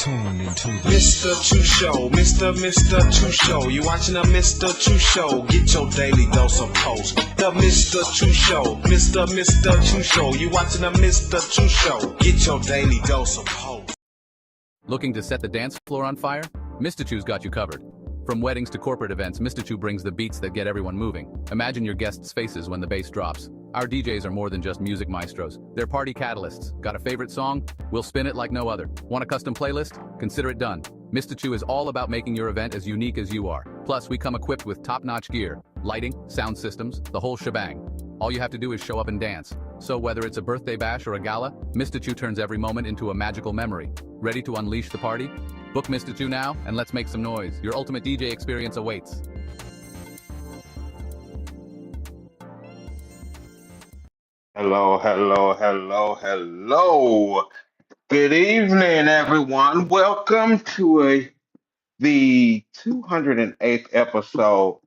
tuned into the Mystachoo Show. Mr. Show. You watching the Mystachoo Show. Get your daily dose of post. The Mystachoo Show. Mr. Show. You watching the Mystachoo Show. Get your daily dose of post. Looking to set the dance floor on fire? Mystachoo's got you covered. From weddings to corporate events, Mystachoo brings the beats that get everyone moving. Imagine your guests' faces when the bass drops. Our DJs are more than just music maestros. They're party catalysts. Got a favorite song? We'll spin it like no other. Want a custom playlist? Consider it done. Mystachoo is all about making your event as unique as you are. Plus, we come equipped with top-notch gear, lighting, sound systems, the whole shebang. All you have to do is show up and dance. So whether it's a birthday bash or a gala, Mystachoo turns every moment into a magical memory. Ready to unleash the party? Book Mystachoo now, and let's make some noise. Your ultimate DJ experience awaits. Hello. Good evening, everyone. Welcome to the 208th episode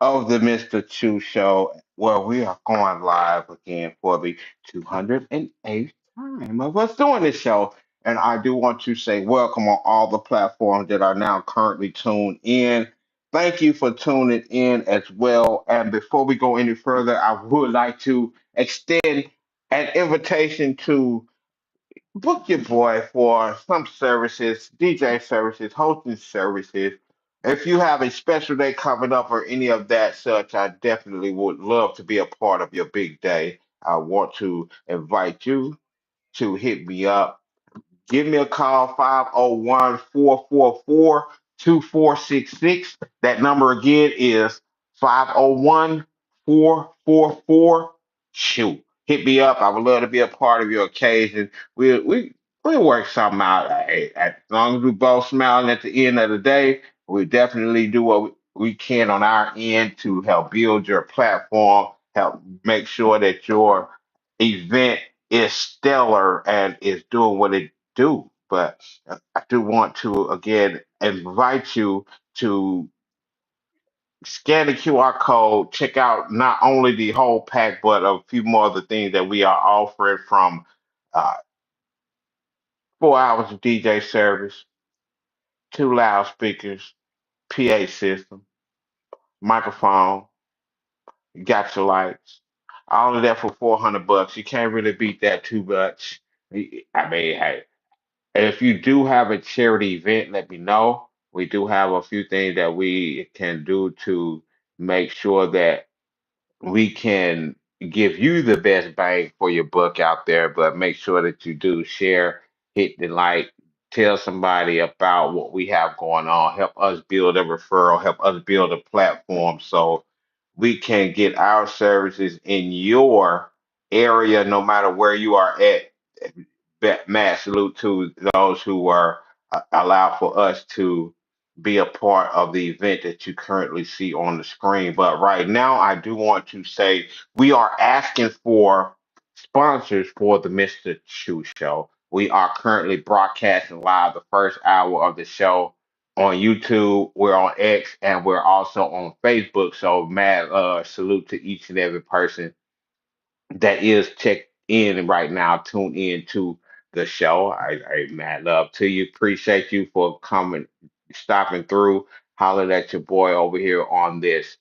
of the Mystachoo Show, where we are going live again for the 208th time of us doing this show. And I do want to say welcome on all the platforms that are now currently tuned in. Thank you for tuning in as well. And before we go any further, I would like to extend an invitation to book your boy for some services, DJ services, hosting services. If you have a special day coming up or any of that such, I definitely would love to be a part of your big day. I want to invite you to hit me up. Give me a call, 501-444-2466. That number again is 501-444. Shoot. Hit me up. I would love to be a part of your occasion. We'll work something out. Hey, as long as we both smiling at the end of the day, we definitely do what we can on our end to help build your platform, help make sure that your event is stellar and is doing what it do. But I do want to again invite you to scan the QR code, check out not only the whole pack, but a few more of the things that we are offering from uh, 4 hours of DJ service, two loudspeakers, PA system, microphone, got your lights, all of that for $400. You can't really beat that too much. I mean, hey. And if you do have a charity event, let me know. We do have a few things that we can do to make sure that we can give you the best bang for your buck out there, but make sure that you do share, hit the like, tell somebody about what we have going on, help us build a referral, help us build a platform so we can get our services in your area, no matter where you are at. Mad salute to those who were allowed for us to be a part of the event that you currently see on the screen. But right now, I do want to say we are asking for sponsors for the Mr. Chu Show. We are currently broadcasting live the first hour of the show on YouTube. We're on X and we're also on Facebook. So, mad salute to each and every person that is checked in right now, tuned in to the show. I mad love to you. Appreciate you for coming, stopping through, hollering at your boy over here on this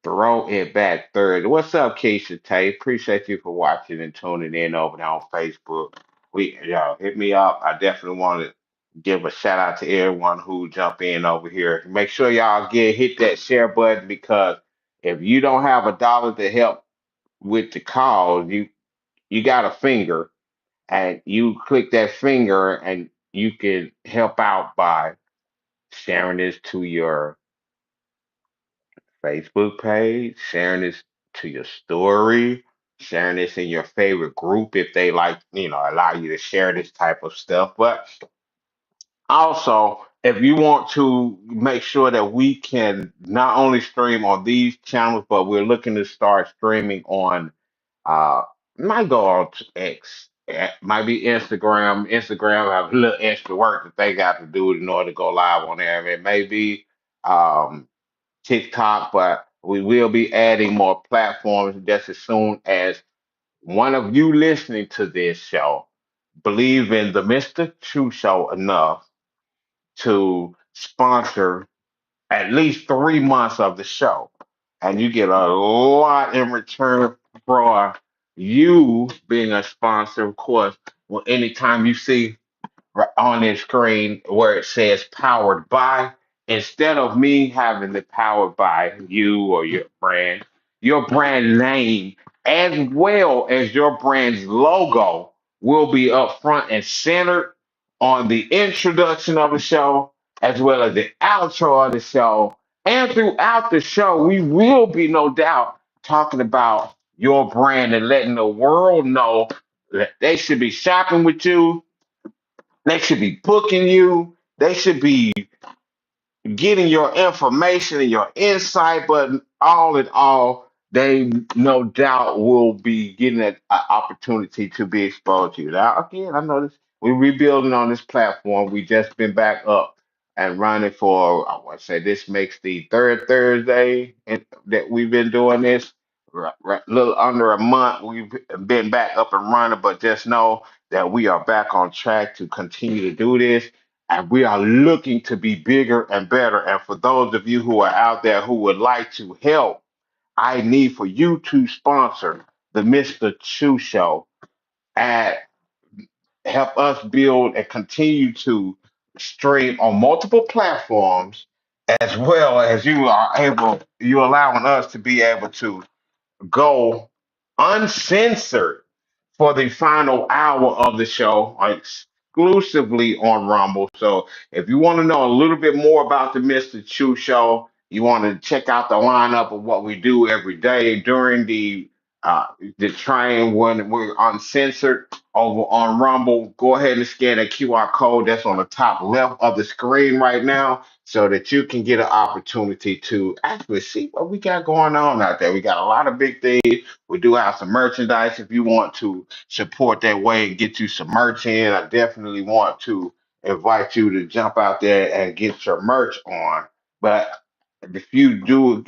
Throw It Back Thursday. What's up, Keisha Tay? Appreciate you for watching and tuning in over there on Facebook. Hit me up. I definitely want to give a shout out to everyone who jump in over here. Make sure y'all hit that share button because if you don't have a dollar to help with the cause, you got a finger and you click that finger and you can help out by sharing this to your Facebook page, sharing this to your story, sharing this in your favorite group if they like, allow you to share this type of stuff. But also, if you want to make sure that we can not only stream on these channels, but we're looking to start streaming on uh, might go on to X. Might be Instagram. Instagram have a little extra work that they got to do in order to go live on there. It may be um, TikTok, but we will be adding more platforms just as soon as one of you listening to this show believe in the Mr. True Show enough to sponsor at least 3 months of the show. And you get a lot in return for you being a sponsor, of course. Well, anytime you see right on this screen where it says powered by, instead of me having the powered by you or your brand name as well as your brand's logo will be up front and centered on the introduction of the show as well as the outro of the show. And throughout the show, we will be no doubt talking about your brand and letting the world know that they should be shopping with you, they should be booking you. They should be getting your information and your insight, but all in all, they no doubt will be getting an opportunity to be exposed to you. Now, again, I know this, we're rebuilding on this platform. We just been back up and running for, I want to say this makes the third Thursday that we've been doing this. Little under a month, we've been back up and running, but just know that we are back on track to continue to do this and we are looking to be bigger and better. And for those of you who are out there who would like to help, I need for you to sponsor the Mr. Chu Show and help us build and continue to stream on multiple platforms, as well as you allowing us to be able to go uncensored for the final hour of the show exclusively on Rumble. So if you want to know a little bit more about the Mr. Chu Show, you want to check out the lineup of what we do every day during uh, the train when we're uncensored over on Rumble. Go ahead and scan that QR code that's on the top left of the screen right now so that you can get an opportunity to actually see what we got going on out there. We got a lot of big things. We do have some merchandise if you want to support that way and get you some merch in. I definitely want to invite you to jump out there and get your merch on. But if you do,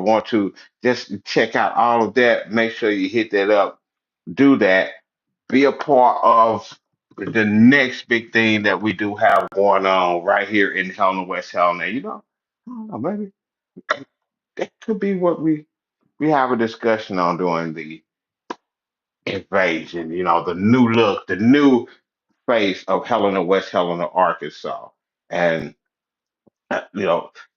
want to just check out all of that, make sure you hit that up, do that, be a part of the next big thing that we do have going on right here in Helena, West Helena. I don't know, maybe that could be what we have a discussion on during the invasion, the new look, the new face of Helena, West Helena, Arkansas. And,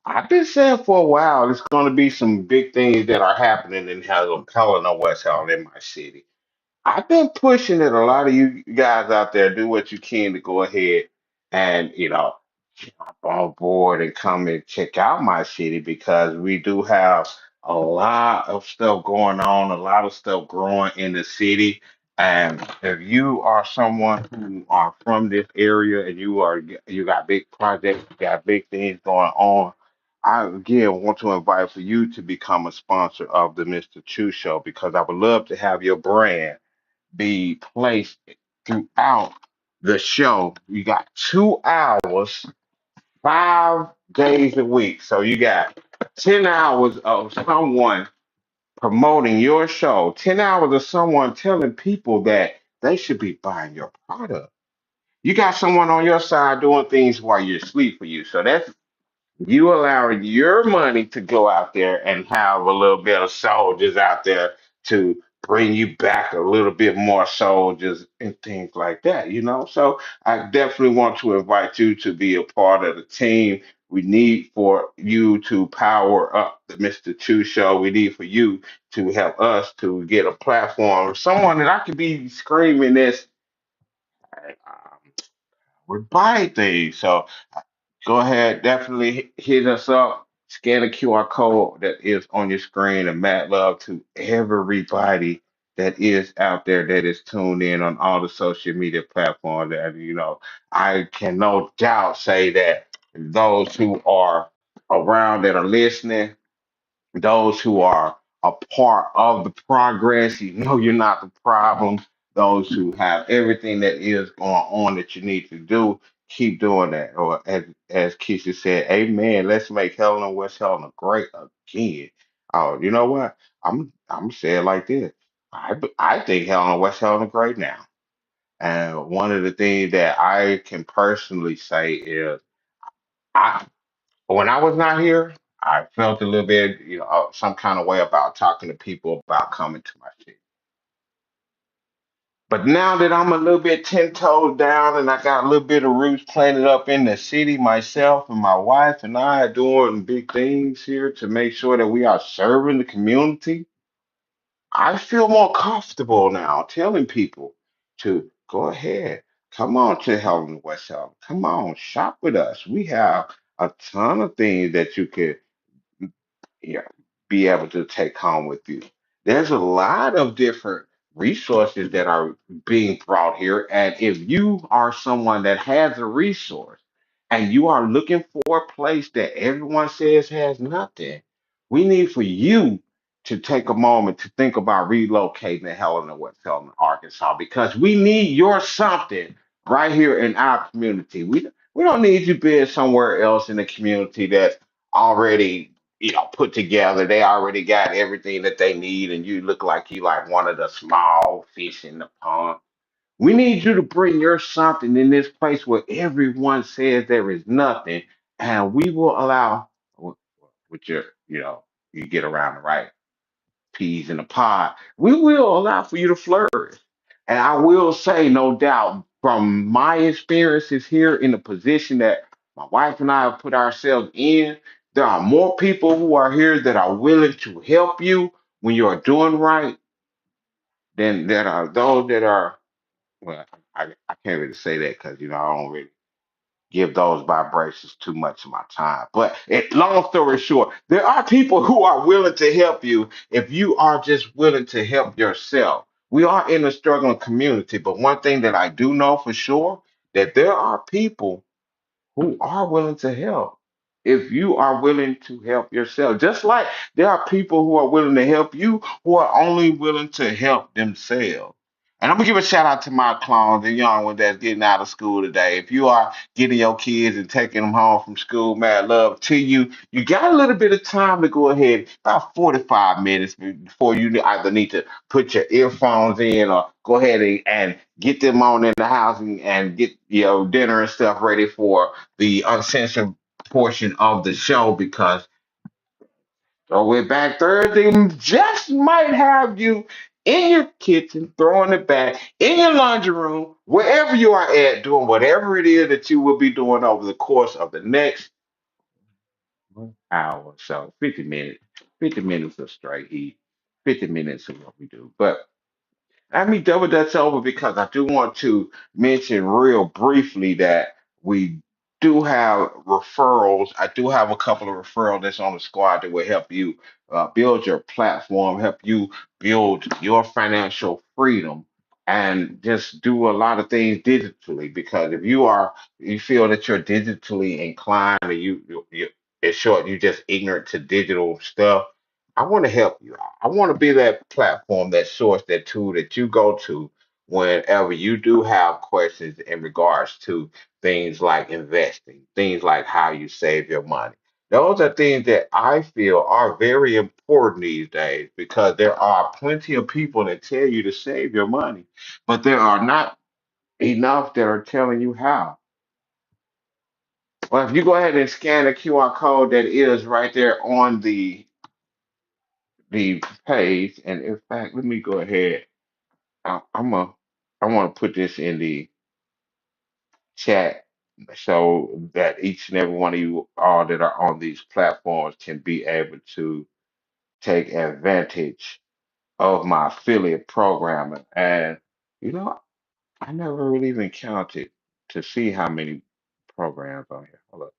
I've been saying for a while, there's going to be some big things that are happening in Helena, West Helena, in my city. I've been pushing it. A lot of you guys out there do what you can to go ahead and, jump on board and come and check out my city because we do have a lot of stuff going on, a lot of stuff growing in the city. And if you are someone who are from this area and you got big projects, you got big things going on, I again want to invite for you to become a sponsor of the Mr. Chu Show because I would love to have your brand be placed throughout the show. You got 2 hours, 5 days a week. So you got 10 hours of someone promoting your show, 10 hours of someone telling people that they should be buying your product. You got someone on your side doing things while you're asleep for you. So that's you allowing your money to go out there and have a little bit of soldiers out there to bring you back a little bit more soldiers and things like that. So I definitely want to invite you to be a part of the team. We need for you to power up the Mr. Chu Show. We need for you to help us to get a platform, someone that I could be screaming this would buy things. So go ahead, definitely hit us up. Scan the QR code that is on your screen, and mad love to everybody that is out there that is tuned in on all the social media platforms. And I can no doubt say that those who are around that are listening, those who are a part of the progress, you're not the problem. Those who have everything that is going on that you need to do, keep doing that. Or as Keisha said, Amen. Let's make Helena West Helena great again. Oh, you know what? I'm gonna say it like this. I think Helena West Helena great now. And one of the things that I can personally say is I when I was not here, I felt a little bit, some kind of way about talking to people about coming to my city. But now that I'm a little bit 10 toes down and I got a little bit of roots planted up in the city, myself and my wife and I are doing big things here to make sure that we are serving the community. I feel more comfortable now telling people to go ahead, come on to Helen West Helen, come on, shop with us. We have a ton of things that you could yeah, be able to take home with you. There's a lot of different resources that are being brought here. And if you are someone that has a resource and you are looking for a place that everyone says has nothing, we need for you to take a moment to think about relocating to Helena, West Helena, Arkansas, because we need your something right here in our community. We don't need you being somewhere else in the community that's already put together. They already got everything that they need, and you look like you like one of the small fish in the pond. We need you to bring your something in this place where everyone says there is nothing, and we will allow with your, you get around the right peas in a pod, we will allow for you to flourish. And I will say, no doubt, from my experiences here in the position that my wife and I have put ourselves in, there are more people who are here that are willing to help you when you are doing right than that are those that are, well, I can't really say that because, I don't really give those vibrations too much of my time. But long story short, there are people who are willing to help you if you are just willing to help yourself. We are in a struggling community, but one thing that I do know for sure that there are people who are willing to help. If you are willing to help yourself, just like there are people who are willing to help you who are only willing to help themselves. And I'm gonna give a shout out to my clones, the young ones that's getting out of school today. If you are getting your kids and taking them home from school, mad love to you. You got a little bit of time to go ahead, about 45 minutes before you either need to put your earphones in or go ahead and get them on in the house and get dinner and stuff ready for the uncensored portion of the show because we're back Thursday just might have you in your kitchen, throwing it back, in your laundry room, wherever you are at, doing whatever it is that you will be doing over the course of the next hour. So 50 minutes of straight heat, 50 minutes of what we do. But let me double dutch over because I do want to mention real briefly that we do have referrals. I do have a couple of referrals that's on the squad that will help you build your platform, help you build your financial freedom, and just do a lot of things digitally. Because if you feel that you're digitally inclined, and in short, you just ignorant to digital stuff, I want to help you. I want to be that platform, that source, that tool that you go to whenever you do have questions in regards to things like investing, things like how you save your money. Those are things that I feel are very important these days because there are plenty of people that tell you to save your money, but there are not enough that are telling you how. Well, if you go ahead and scan the QR code that is right there on the page. And in fact, let me go ahead. I want to put this in the chat so that each and every one of you all that are on these platforms can be able to take advantage of my affiliate programming. And I never really even counted to see how many programs on here. Hold up.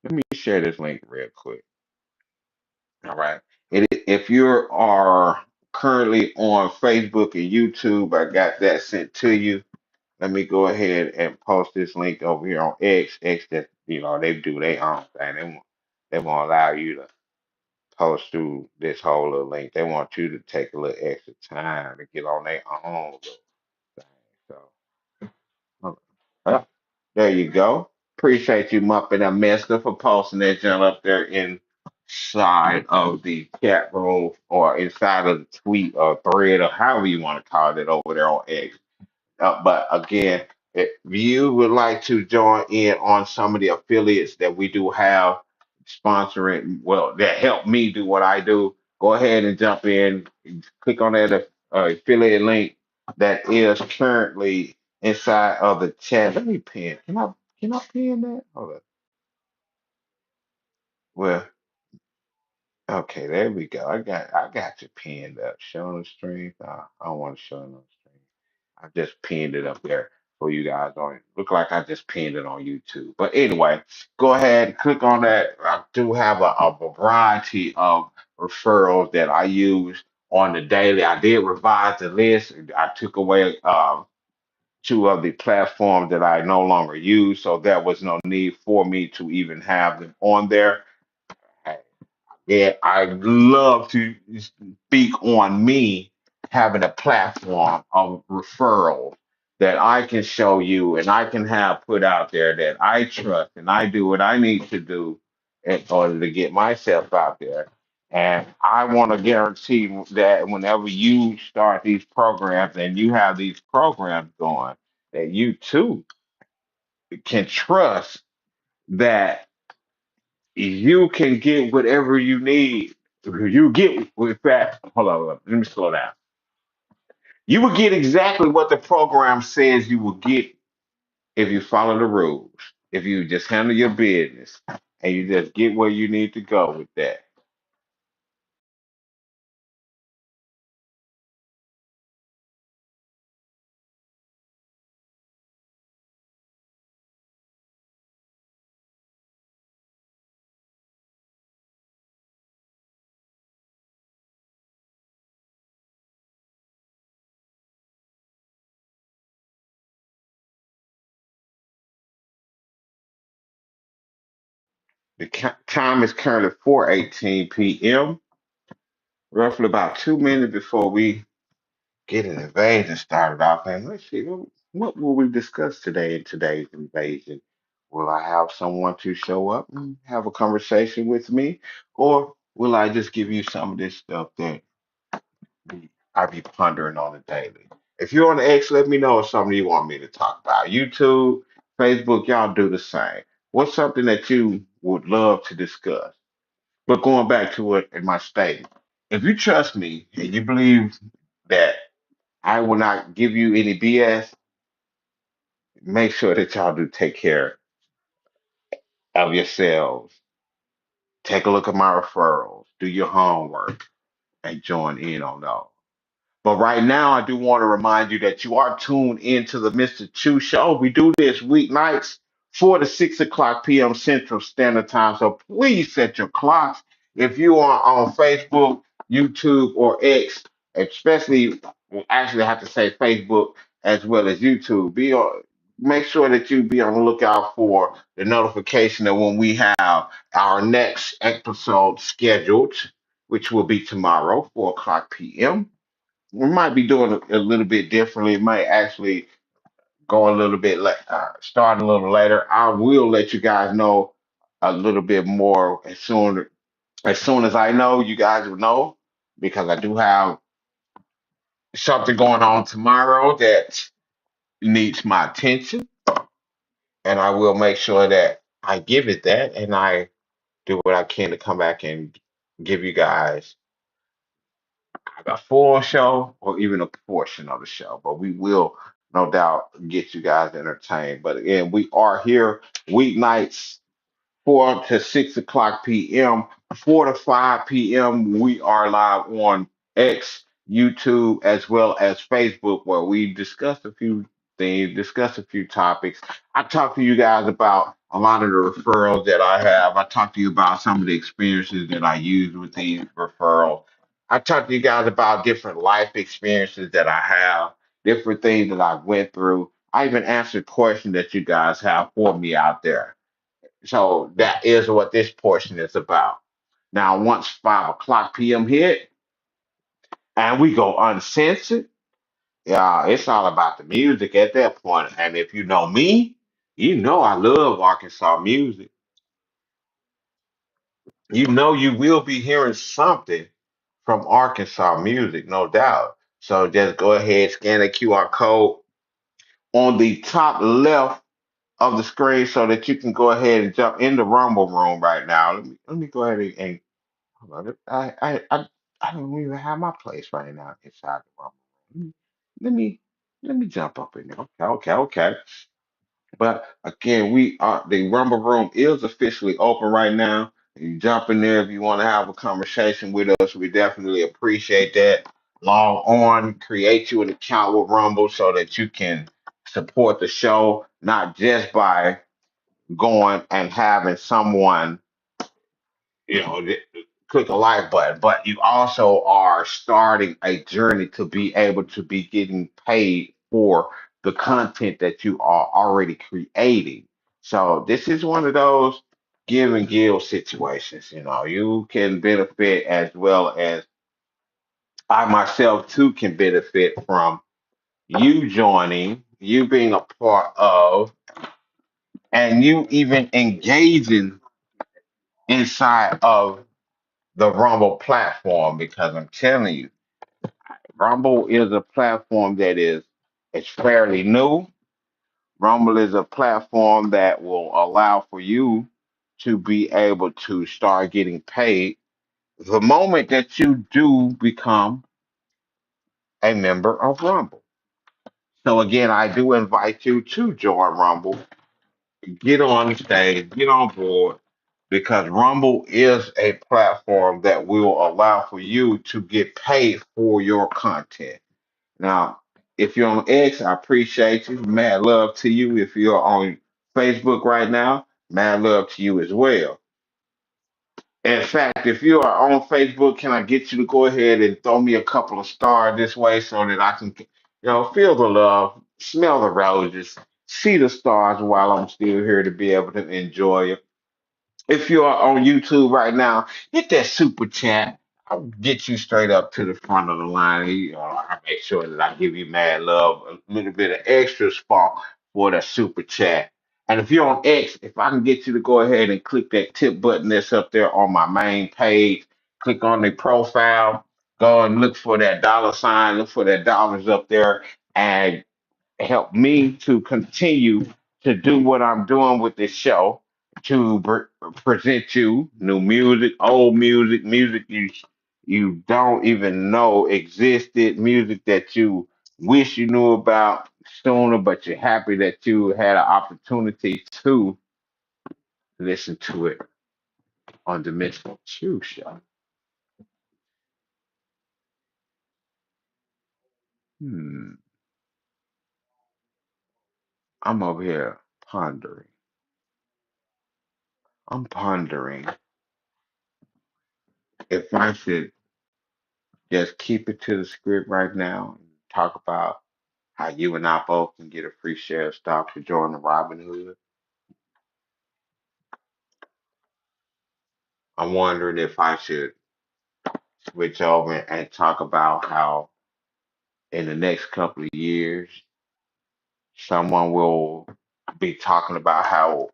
Let me share this link real quick. All right. If you are currently on Facebook and YouTube, I got that sent to you. Let me go ahead and post this link over here on X. X that they do their own thing. They won't allow you to post through this whole little link. They want you to take a little extra time to get on their own little thing. So uh, there you go. Appreciate you, Muppet and Mister, for posting that junk up there inside of the chat room or inside of the tweet or thread or however you want to call it over there on X. But again, If you would like to join in on some of the affiliates that we do have sponsoring, well, that help me do what I do, go ahead and jump in, click on that affiliate link that is currently inside of the chat. Let me pin. Can I pin that? Hold on. Well, okay, there we go. I got you pinned up. Show on the stream. I don't want to show it on the stream. I just pinned it up there for you guys on it. Look like I just pinned it on YouTube. But anyway, go ahead and click on that. I do have a variety of referrals that I use on the daily. I did revise the list. I took away two of the platforms that I no longer use, so there was no need for me to even have them on there. Yeah, I love to speak on me having a platform of referral that I can show you and I can have put out there that I trust and I do what I need to do in order to get myself out there. And I want to guarantee that whenever you start these programs and you have these programs going, that you too can trust that you can get whatever you need. You get with that. Hold on, let me slow down. You will get exactly what the program says you will get if you follow the rules. If you just handle your business and you just get where you need to go with that. The time is currently 4:18 p.m. Roughly about 2 minutes before we get an invasion started off. And let's see, what will we discuss today in today's invasion? Will I have someone to show up and have a conversation with me? Or will I just give you some of this stuff that I be pondering on a daily? If you're on the X, let me know if something you want me to talk about. YouTube, Facebook, y'all do the same. What's something that you would love to discuss? But going back to it in my statement, if you trust me and you believe that I will not give you any BS. Make sure that y'all do take care of yourselves. Take a look at my referrals. Do your homework and join in on those. But right now, I do want to remind you that you are tuned into the Mr. Chu Show. We do this weeknights, 4 to 6 o'clock p.m. Central Standard Time. So please set your clocks. If you are on Facebook, YouTube, or X, especially, well, actually, I have to say Facebook as well as YouTube, make sure that you be on the lookout for the notification that when we have our next episode scheduled, which will be tomorrow, 4 o'clock p.m. We might be doing it a little bit differently. It might actually go a little bit start a little later. I will let you guys know a little bit more as soon as I know. You guys will know because I do have something going on tomorrow that needs my attention, and I will make sure that I give it that, and I do what I can to come back and give you guys a full show or even a portion of the show, but we will no doubt get you guys entertained. But again, we are here weeknights 4 to 6 o'clock p.m., 4 to 5 p.m. We are live on X, YouTube, as well as Facebook, where we discuss a few things, discuss a few topics. I talk to you guys about a lot of the referrals that I have. I talk to you about some of the experiences that I use with these referrals. I talk to you guys about different life experiences that I have, different things that I went through. I even answer questions that you guys have for me out there. So that is what this portion is about. Now, once 5 o'clock p.m. hit and we go uncensored, yeah, it's all about the music at that point. And if you know me, you know I love Arkansas music. You know you will be hearing something from Arkansas music, no doubt. So just go ahead, scan the QR code on the top left of the screen so that you can go ahead and jump in the Rumble room right now. Let me go ahead and hold on. I don't even have my place right now inside the Rumble room. Let me let me jump up in there. Okay. But again, we are the Rumble Room is officially open right now. You jump in there if you want to have a conversation with us. We definitely appreciate that. Log on, create you an account with Rumble so that you can support the show, not just by going and having someone you know, th- click a like button, but you also are starting a journey to be able to be getting paid for the content that you are already creating. So this is one of those give and give situations. You know, you can benefit as well as I myself too can benefit from you joining, you being a part of, and you even engaging inside of the Rumble platform because I'm telling you, Rumble is a platform that is it's fairly new. Rumble is a platform that will allow for you to be able to start getting paid the moment that you do become a member of Rumble. So again, I do invite you to join Rumble, get on stage, get on board, because Rumble is a platform that will allow for you to get paid for your content. Now, if you're on X, I appreciate you. Mad love to you. If you're on Facebook right now, mad love to you as well. In fact, if you are on Facebook, can I get you to go ahead and throw me a couple of stars this way so that I can, feel the love, smell the roses, see the stars while I'm still here to be able to enjoy it. If you are on YouTube right now, hit that super chat. I'll get you straight up to the front of the line. I make sure that I give you mad love, a little bit of extra spot for that super chat. And if you're on X, if I can get you to go ahead and click that tip button that's up there on my main page, click on the profile, go and look for that dollar sign, look for that dollars up there, and help me to continue to do what I'm doing with this show to present you new music, old music, music you don't even know existed, music that you wish you knew about sooner, but you're happy that you had an opportunity to listen to it on the Mystachoo show. Hmm. I'm over here pondering. I'm pondering if I should just keep it to the script right now and talk about how you and I both can get a free share of stock to join the Robinhood. I'm wondering if I should switch over and talk about how in the next couple of years, someone will be talking about how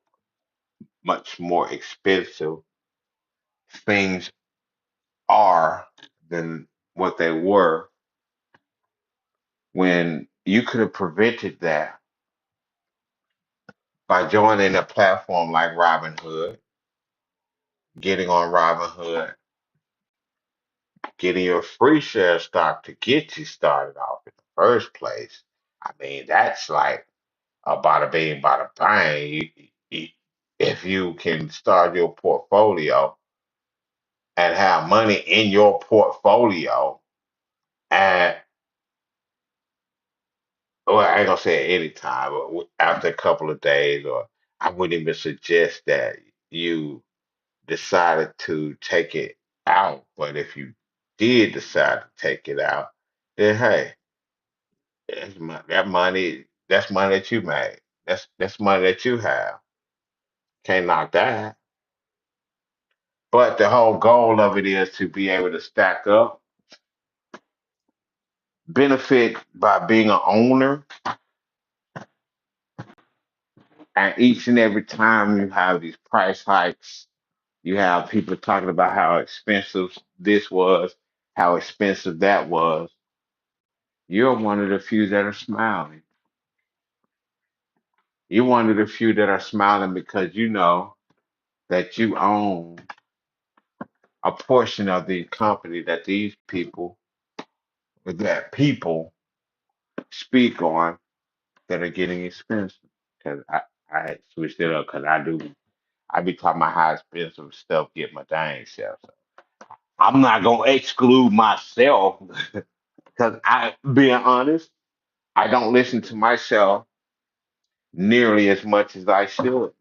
much more expensive things are than what they were when you could have prevented that by joining a platform like Robinhood, getting on Robinhood, getting your free share stock to get you started off in the first place. I mean, that's like a bada bing, bada bang. If you can start your portfolio and have money in your portfolio, and well, I ain't gonna say at any time, but after a couple of days, or I wouldn't even suggest that you decided to take it out. But if you did decide to take it out, then hey, that money, that's money that you made. That's money that you have. Can't knock that. But the whole goal of it is to be able to stack up, benefit by being an owner, and each and every time you have these price hikes, you have people talking about how expensive this was, how expensive that was. You're one of the few that are smiling. You're one of the few that are smiling because you know that you own a portion of the company that people speak on that are getting expensive. Because I switched it up because I be talking about how expensive stuff get my dang self. So I'm not gonna exclude myself because being honest, I don't listen to myself nearly as much as I should.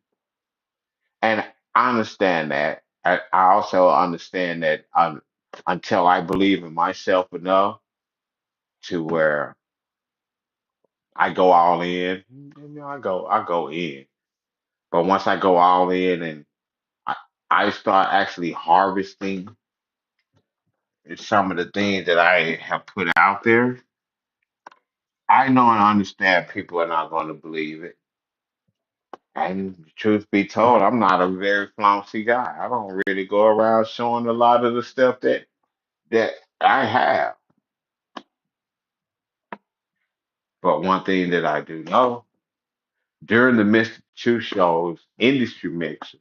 And I understand that. I also understand that until I believe in myself enough to where I go all in, I go in. But once I go all in and I, I start actually harvesting some of the things that I have put out there, I know and understand people are not going to believe it. And truth be told, I'm not a very flouncy guy. I don't really go around showing a lot of the stuff that I have. But one thing that I do know during the Mystachoo show's industry mix,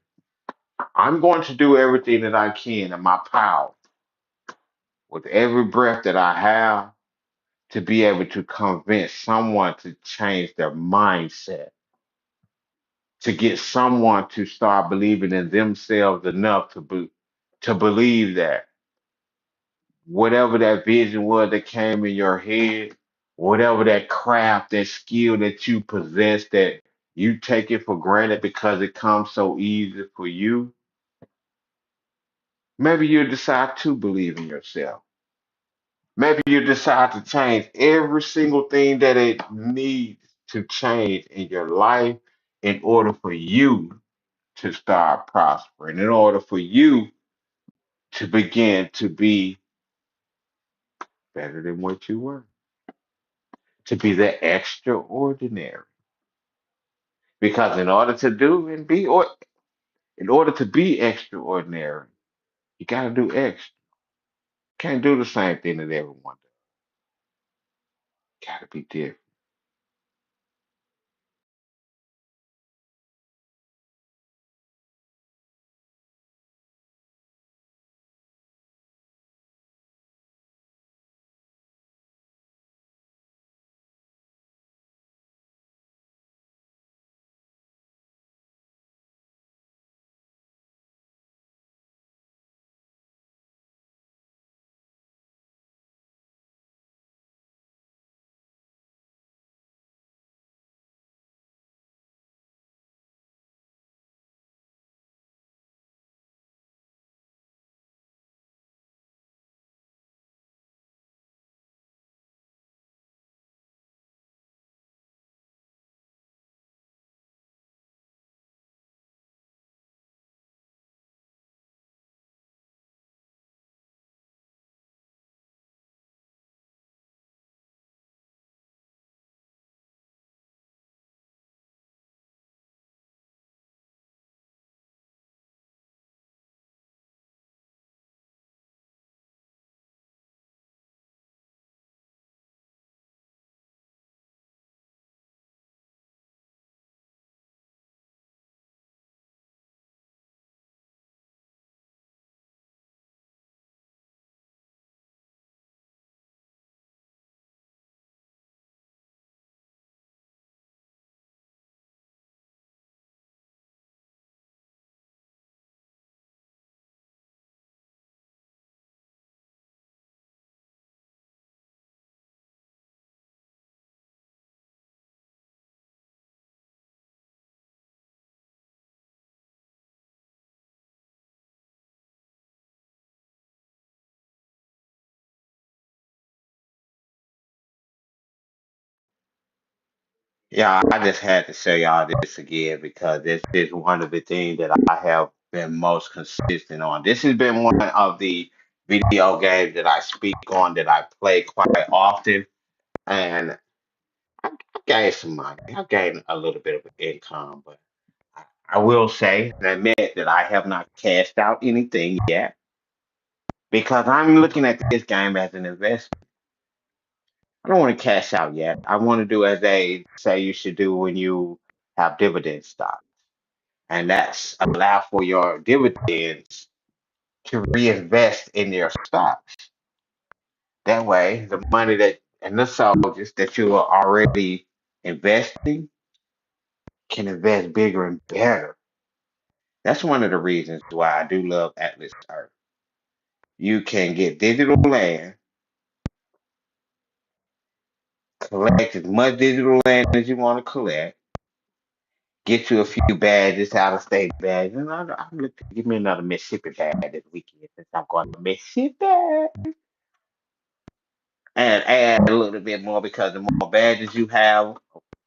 I'm going to do everything that I can in my power with every breath that I have to be able to convince someone to change their mindset, to get someone to start believing in themselves enough to believe that whatever that vision was that came in your head, whatever that craft, that skill that you possess, that you take it for granted because it comes so easy for you, maybe you decide to believe in yourself. Maybe you decide to change every single thing that it needs to change in your life in order for you to start prospering, in order for you to begin to be better than what you were, to be the extraordinary. Because in order to be extraordinary, you got to do extra. Can't do the same thing that everyone does. Got to be different. Yeah, I just had to show y'all this again because this is one of the things that I have been most consistent on. This has been one of the video games that I speak on that I play quite often, and I gained some money. I gained a little bit of income, but I will say and admit that I have not cashed out anything yet because I'm looking at this game as an investment. I don't want to cash out yet. I want to do as they say you should do when you have dividend stock, and that's allow for your dividends to reinvest in your stocks. That way, the money that and the soldiers that you are already investing can invest bigger and better. That's one of the reasons why I do love Atlas Earth. You can get digital land, collect as much digital land as you want to collect, get you a few badges, out of state badges. And I'm looking to give me another Mississippi badge this weekend since I'm going to Mississippi. And add a little bit more because the more badges you have,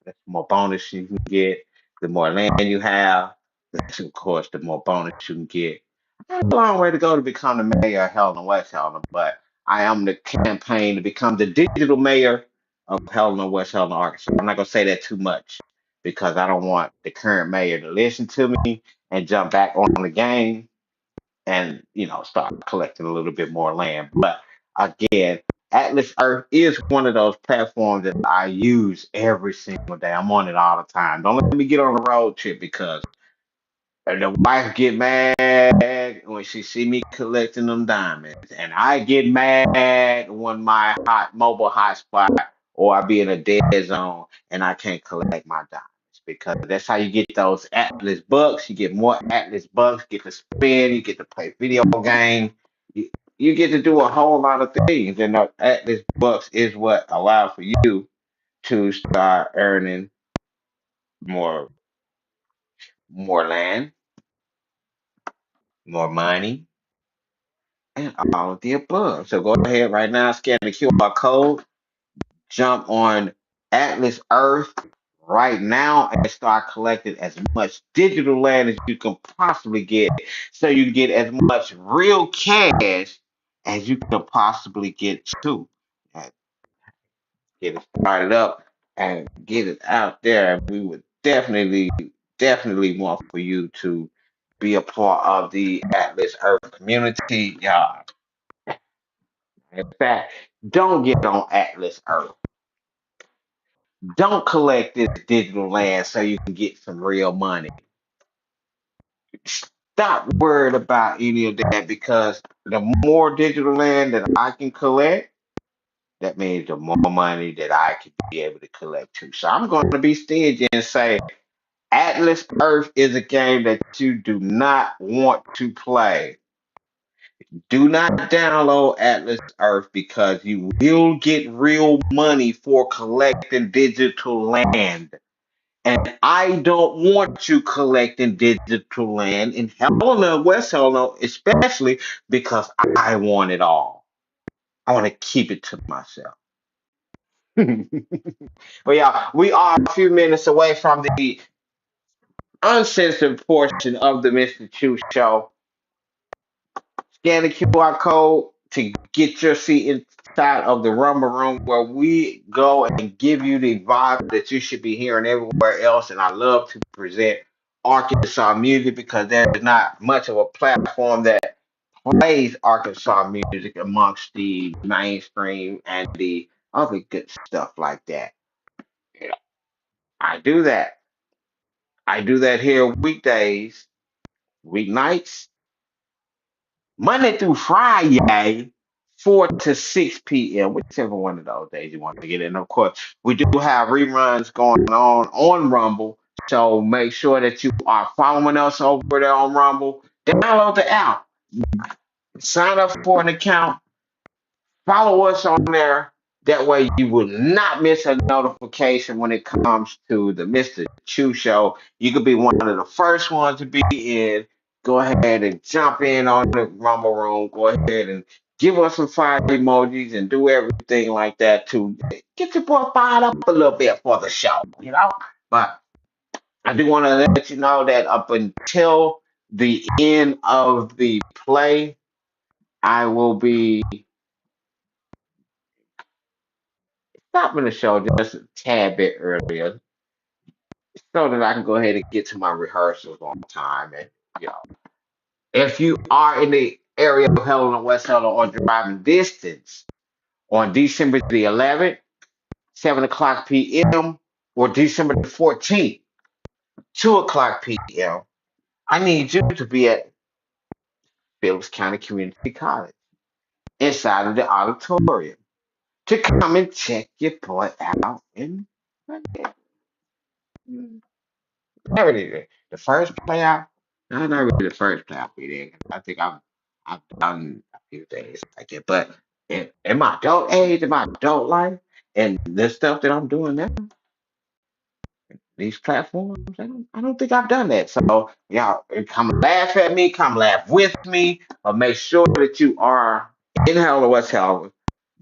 the more bonus you can get. The more land you have, of course, the more bonus you can get. I got a long way to go to become the mayor of Helena, West Helena, but I am the campaign to become the digital mayor of Helena, West Helena, Arkansas. I'm not gonna say that too much because I don't want the current mayor to listen to me and jump back on the game and start collecting a little bit more land. But again, Atlas Earth is one of those platforms that I use every single day. I'm on it all the time. Don't let me get on a road trip because the wife get mad when she see me collecting them diamonds, and I get mad when my mobile hotspot or I be in a dead zone and I can't collect my diamonds because that's how you get those Atlas bucks. You get more Atlas bucks, get to spin, you get to play video game, you, you get to do a whole lot of things, and the Atlas bucks is what allows for you to start earning more more land, more money and all of the above. So go ahead right now, scan the QR code, jump on Atlas Earth right now, and start collecting as much digital land as you can possibly get so you can get as much real cash as you can possibly get too. And get it started up and get it out there. And we would definitely want for you to be a part of the Atlas Earth community. Y'all, in fact, don't get on Atlas Earth. Don't collect this digital land so you can get some real money. Stop worried about any of that because the more digital land that I can collect, that means the more money that I can be able to collect too. So I'm going to be stingy and say Atlas Earth is a game that you do not want to play. Do not download Atlas Earth because you will get real money for collecting digital land. And I don't want you collecting digital land in Helena, West Helena, especially because I want it all. I want to keep it to myself. But yeah, we are a few minutes away from the uncensored portion of the Mystachoo show. Scan the QR code to get your seat inside of the Rumble Room where we go and give you the vibe that you should be hearing everywhere else. And I love to present Arkansas music because there's not much of a platform that plays Arkansas music amongst the mainstream and the other good stuff like that. Yeah, I do that. I do that here weekdays, weeknights, Monday through Friday, 4 to 6 p.m., whichever one of those days you want to get in. Of course, we do have reruns going on Rumble, so make sure that you are following us over there on Rumble. Download the app, sign up for an account, follow us on there. That way you will not miss a notification when it comes to the Mr. Chew Show. You could be one of the first ones to be in. Go ahead and jump in on the Rumble Room. Go ahead and give us some fire emojis and do everything like that to get your boy fired up a little bit for the show. But I do want to let you know that up until the end of the play, I will be stopping the show just a tad bit earlier so that I can go ahead and get to my rehearsals on time. And you know, if you are in the area of Helena, West Helena, or driving distance on December the 11th, 7 o'clock p.m., or December the 14th, 2 o'clock p.m., I need you to be at Phillips County Community College inside of the auditorium to come and check your boy out. And not really the first playoff. No, not really the first playoff we did. I think I've done a few things like that. But in my adult age, in my adult life, and the stuff that I'm doing now, these platforms, I don't think I've done that. So y'all come laugh at me, come laugh with me, but make sure that you are in Hell or West Hell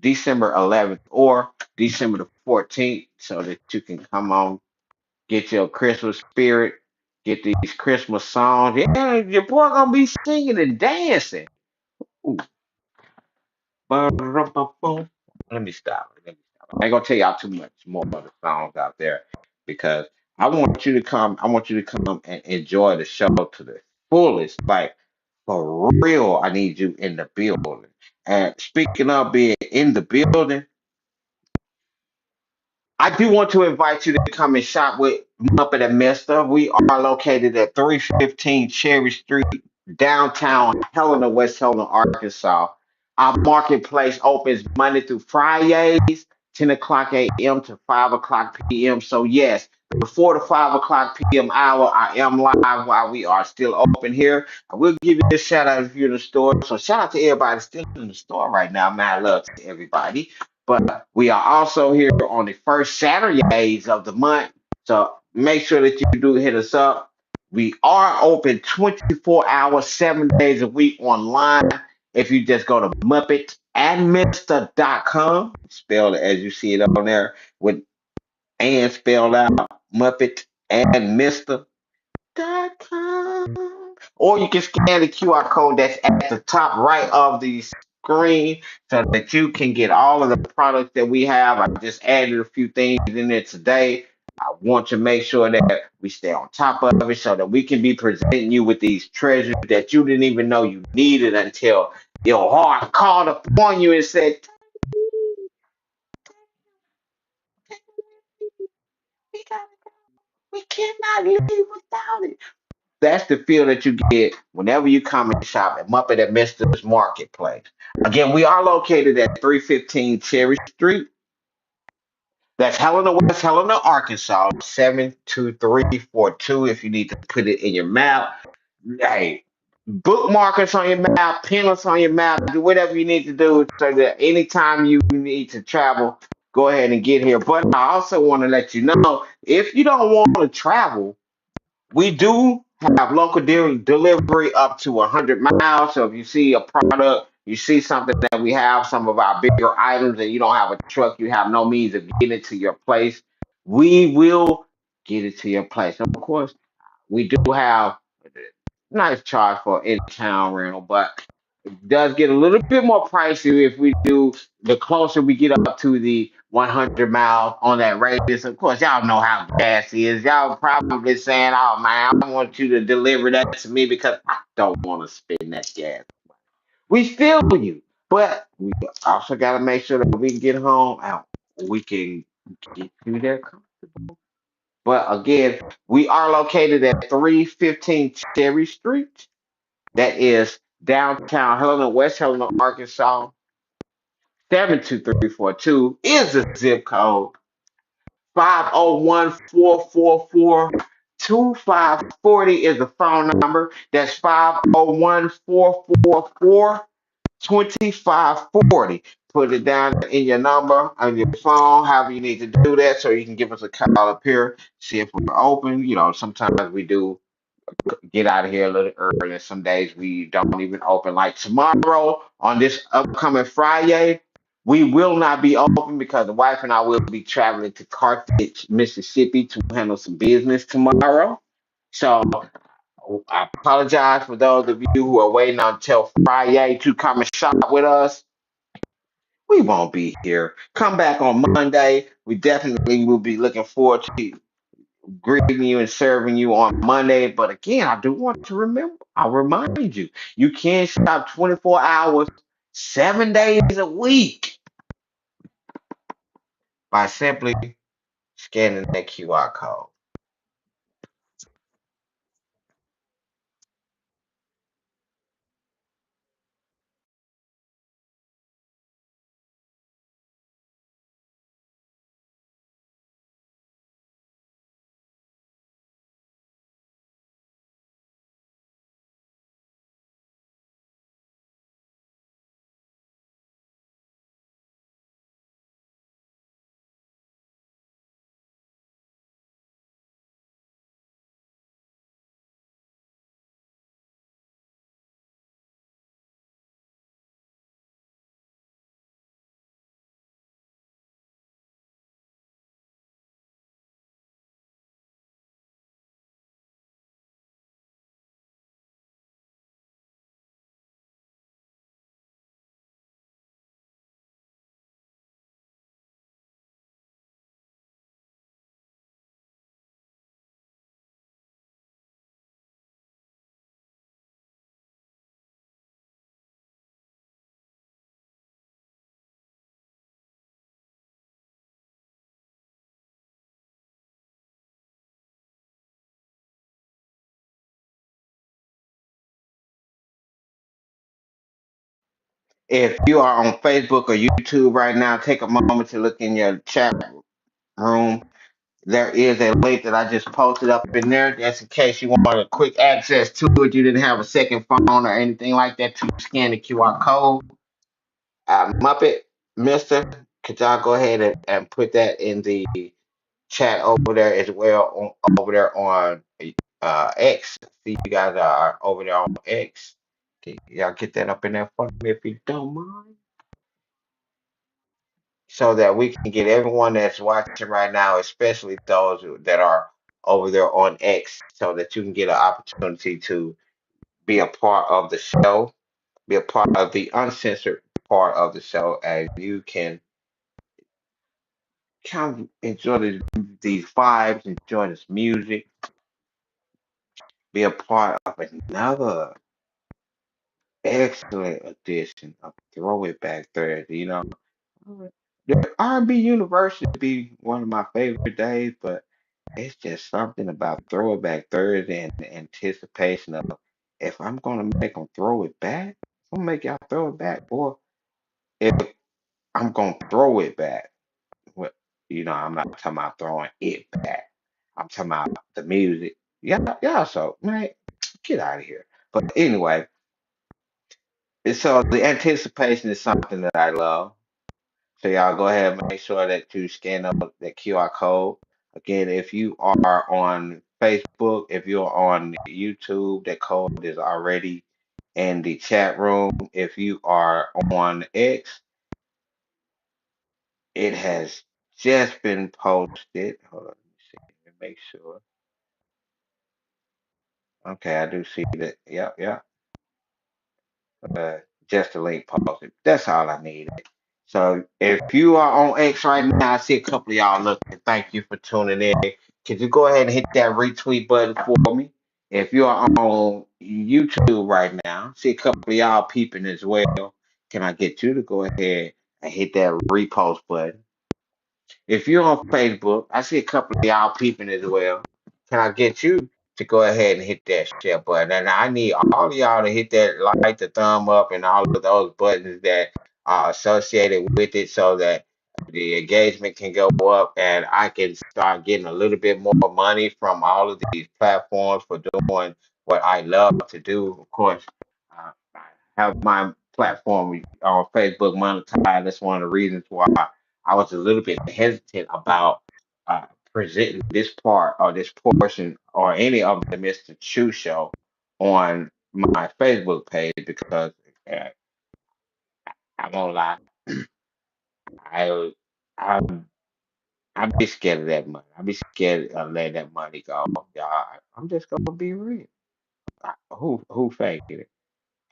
December 11th or December the 14th so that you can come on, get your Christmas spirit, get these Christmas songs. Yeah, your boy gonna be singing and dancing. Ooh. Ba-da-ba-boom. Let me stop. I ain't gonna tell y'all too much more of the songs out there because I want you to come. I want you to come and enjoy the show to the fullest. Like for real, I need you in the building. And speaking of being in the building, I do want to invite you to come and shop with Muppet and Mister. We are located at 315 Cherry Street, downtown Helena, West Helena, Arkansas. Our marketplace opens Monday through Fridays, 10 o'clock a.m. to 5 o'clock p.m. So, yes, before the 5 o'clock p.m. hour, I am live while we are still open here. I will give you a shout out if you're in the store. So, shout out to everybody still in the store right now. Mad love to everybody. But we are also here on the first Saturdays of the month. So make sure that you do hit us up. We are open 24 hours, 7 days a week online. If you just go to MuppetAndMister.com, spelled as you see it on there, with and spelled out, Muppet and Mister com. Or you can scan the QR code that's at the top right of the screen so that you can get all of the products that we have. I just added a few things in there today. I want to make sure that we stay on top of it so that we can be presenting you with these treasures that you didn't even know you needed until your heart called upon you and said, we gotta go. We cannot live without it. That's the feel that you get whenever you come and shop at Muppet at Mister's Marketplace. Again, we are located at 315 Cherry Street. That's Helena, West Helena, Arkansas, 72342. If you need to put it in your map. Hey, bookmark us on your map, pin us on your map, do whatever you need to do so that anytime you need to travel, go ahead and get here. But I also want to let you know if you don't want to travel, we do have local delivery up to 100 miles. So if you see a product, you see something that we have, some of our bigger items, and you don't have a truck, you have no means of getting it to your place, we will get it to your place. Of course, we do have a nice charge for in-town rental, but it does get a little bit more pricey if we do the closer we get up to the 100 miles on that radius. Of course, y'all know how gas is. Y'all probably saying, "Oh man, I want you to deliver that to me because I don't want to spend that gas." We feel you, but we also got to make sure that we can get home out. We can get you there comfortable. But again, we are located at 315 Cherry Street. That is downtown Helena, West Helena, Arkansas. 72342 is the zip code. 501-444-2540 is the phone number. That's 501-444-2540. Put it down in your number on your phone, however you need to do that, so you can give us a call up here, see if we're open. You know, sometimes we do get out of here a little early. Some days we don't even open. Like tomorrow on this upcoming Friday, we will not be open because the wife and I will be traveling to Carthage, Mississippi to handle some business tomorrow. So I apologize for those of you who are waiting until Friday to come and shop with us. We won't be here. Come back on Monday. We definitely will be looking forward to greeting you and serving you on Monday. But again, I do want to I'll remind you, you can shop 24 hours, 7 days a week by simply scanning that QR code. If you are on Facebook or YouTube right now, take a moment to look in your chat room. There is a link that I just posted up in there. That's in case you wanted quick access to it. You didn't have a second phone or anything like that to scan the QR code. Muppet, Mister, could y'all go ahead and put that in the chat over there as well, over there on X. See, you guys are over there on X. Okay, y'all get that up in there for me if you don't mind, so that we can get everyone that's watching right now, especially those that are over there on X, so that you can get an opportunity to be a part of the show, be a part of the uncensored part of the show, and you can kind of enjoy these vibes, enjoy this music, be a part of another excellent edition of Throw It Back Thursday. The R&B University be one of my favorite days, but it's just something about Throw It Back Thursday and the anticipation of if I'm gonna make them throw it back, I'm gonna make y'all throw it back, or if I'm gonna throw it back. Well, I'm not talking about throwing it back. I'm talking about the music. Yeah, yeah. So, man, get out of here. But anyway, so the anticipation is something that I love. So y'all go ahead and make sure that you scan up that QR code. Again, if you are on Facebook, if you're on YouTube, that code is already in the chat room. If you are on X, it has just been posted. Hold on, let me see. Let me make sure. Okay, I do see that. Yep, yep. Uh, just a link posted. That's all I needed. So if you are on X right now, I see a couple of y'all looking. Thank you for tuning in. Could you go ahead and hit that retweet button for me? If you are on YouTube right now, see a couple of y'all peeping as well. Can I get you to go ahead and hit that repost button? If you're on Facebook, I see a couple of y'all peeping as well. Can I get you to go ahead and hit that share button? And I need all of y'all to hit that like, the thumb up, and all of those buttons that are associated with it, so that the engagement can go up and I can start getting a little bit more money from all of these platforms for doing what I love to do. Of course, I have my platform on Facebook monetized. That's one of the reasons why I was a little bit hesitant about uh, presenting this part or this portion or any of the Mr. Chu show on my Facebook page, because uh, I won't lie, I I I be scared of that money. I be scared of letting that money go. Y'all, I'm just gonna be real. Who faked it?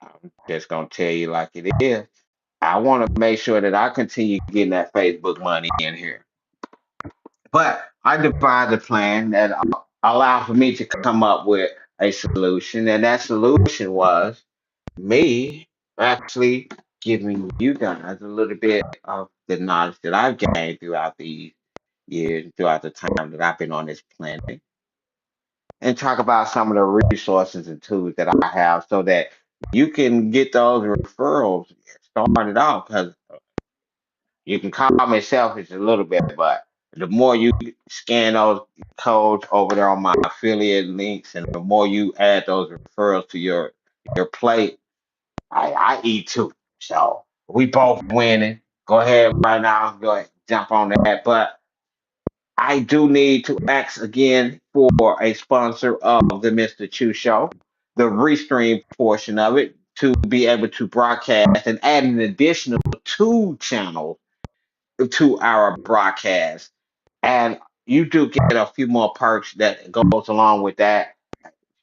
I'm just gonna tell you like it is. I want to make sure that I continue getting that Facebook money in here. But I devised a plan that allowed for me to come up with a solution, and that solution was me actually giving you guys a little bit of the knowledge that I've gained throughout these years, throughout the time that I've been on this planet, and talk about some of the resources and tools that I have, so that you can get those referrals started off. Because you can call me selfish a little bit, but the more you scan those codes over there on my affiliate links, and the more you add those referrals to your plate, I eat too. So we both winning. Go ahead right now, go ahead, jump on that. But I do need to ask again for a sponsor of the Mr. Chu Show, the restream portion of it, to be able to broadcast and add an additional two channels to our broadcast. And you do get a few more perks that goes along with that.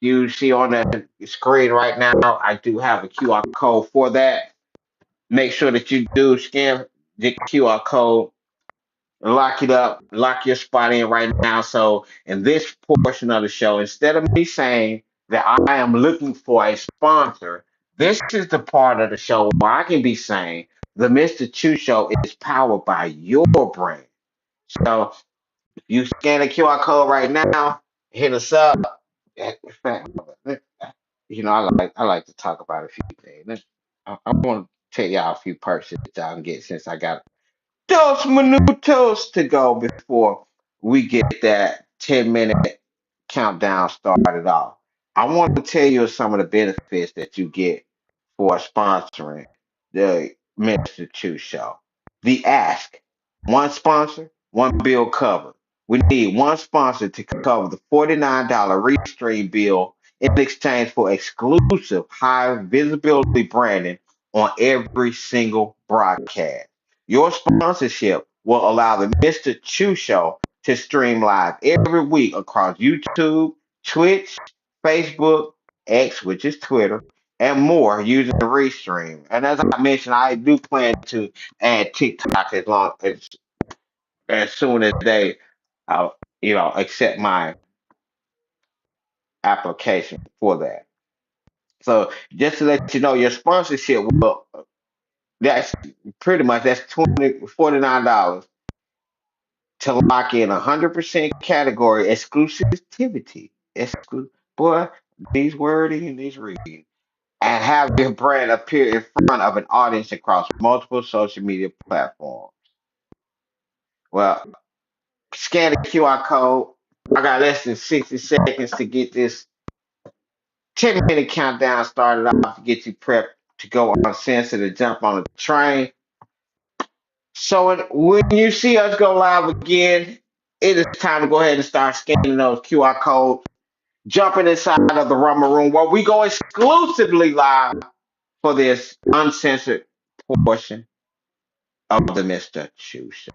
You see on the screen right now, I do have a QR code for that. Make sure that you do scan the QR code, lock it up, lock your spot in right now. So in this portion of the show, instead of me saying that I am looking for a sponsor, this is the part of the show where I can be saying the Mr. Chu Show is powered by your brand. So you scan the QR code right now, hit us up. In fact, I like to talk about a few things. I want tell y'all a few purchases y'all can get since I got those minutos to go before we get that 10-minute countdown started off. I want to tell you some of the benefits that you get for sponsoring the Mr. Chu Show. The ask: one sponsor, one bill covered. We need one sponsor to cover the $49 restream bill in exchange for exclusive high visibility branding on every single broadcast. Your sponsorship will allow the Mr. Chu Show to stream live every week across YouTube, Twitch, Facebook, X, which is Twitter, and more using Restream. And as I mentioned, I do plan to add TikTok as soon as they, accept my application for that. So just to let you know, your sponsorship will that's that's 49 to lock in 100% category exclusivity. Boy, these wording and these reading. And have your brand appear in front of an audience across multiple social media platforms. Well, scan the QR code. I got less than 60 seconds to get this 10-minute countdown started off to get you prepped to go on Sensor to jump on the train. So when you see us go live again, it is time to go ahead and start scanning those QR codes, jumping inside of the Rumble Room where we go exclusively live for this uncensored portion of the Mr. Chu Show.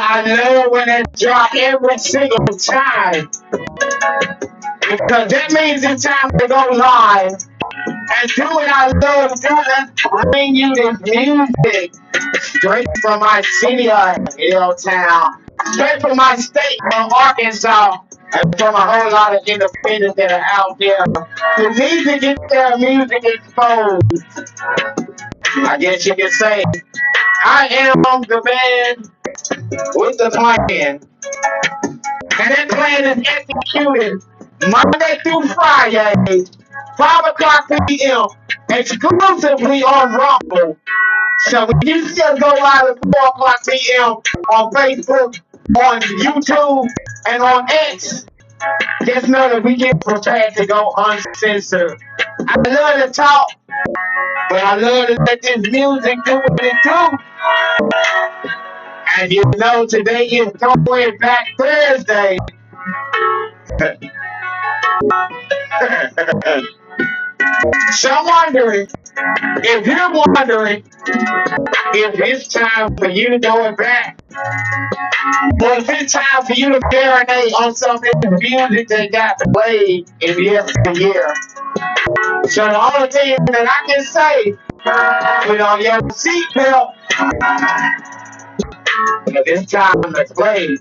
I love when it drop every single time. Because that means it's time to go live and do what I love doing, bring you this music straight from my city of Hilltown, straight from my state of Arkansas, and from a whole lot of independents that are out there who need to get their music exposed. I guess you can say, I am the man with the plan. And that plan is executed Monday through Friday, 5 o'clock p.m., exclusively on Rumble. So when you see us go live at 4 o'clock p.m. on Facebook, on YouTube, and on X, just know that we get prepared to go uncensored. I love to talk, but I love to let this music do what it do. And you know today is Throwing Back Thursday. So I'm wondering, if you're wondering if it's time for you to go it back, or if it's time for you to marinate on some of the music that got played in yesteryear. So the only thing that I can say, put on your seatbelt, because it's time to play.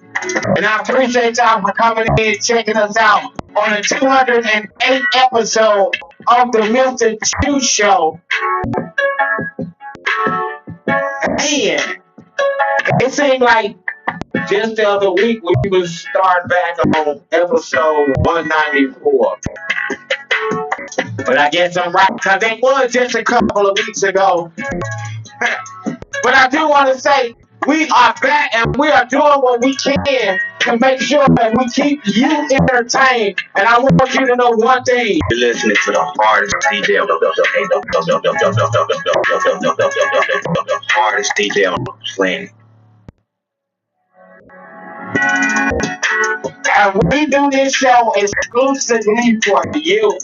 And I appreciate y'all for coming in and checking us out on the 208 episode of the Mystachoo Show. Man, it seemed like just the other week we was starting back on episode 194. But I guess I'm right, because it was just a couple of weeks ago. But I do want to say, we are back and we are doing what we can to make sure that we keep you entertained. And I want you to know one thing. You're listening to the hardest DJ on the hardest DJ on the planet. And we do this show exclusively for you.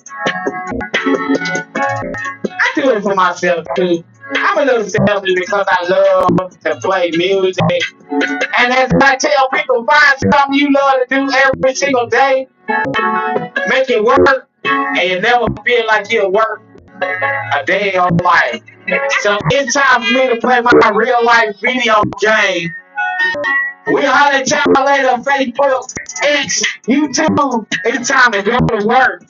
I do it for myself too. I'm a little selfish because I love to play music. And as I tell people, find something you love to do every single day. Make it work, and you never feel like you'll work a day in your life. So it's time for me to play my real life video game. We holler at y'all later on Facebook, X, YouTube. It's time to go to work.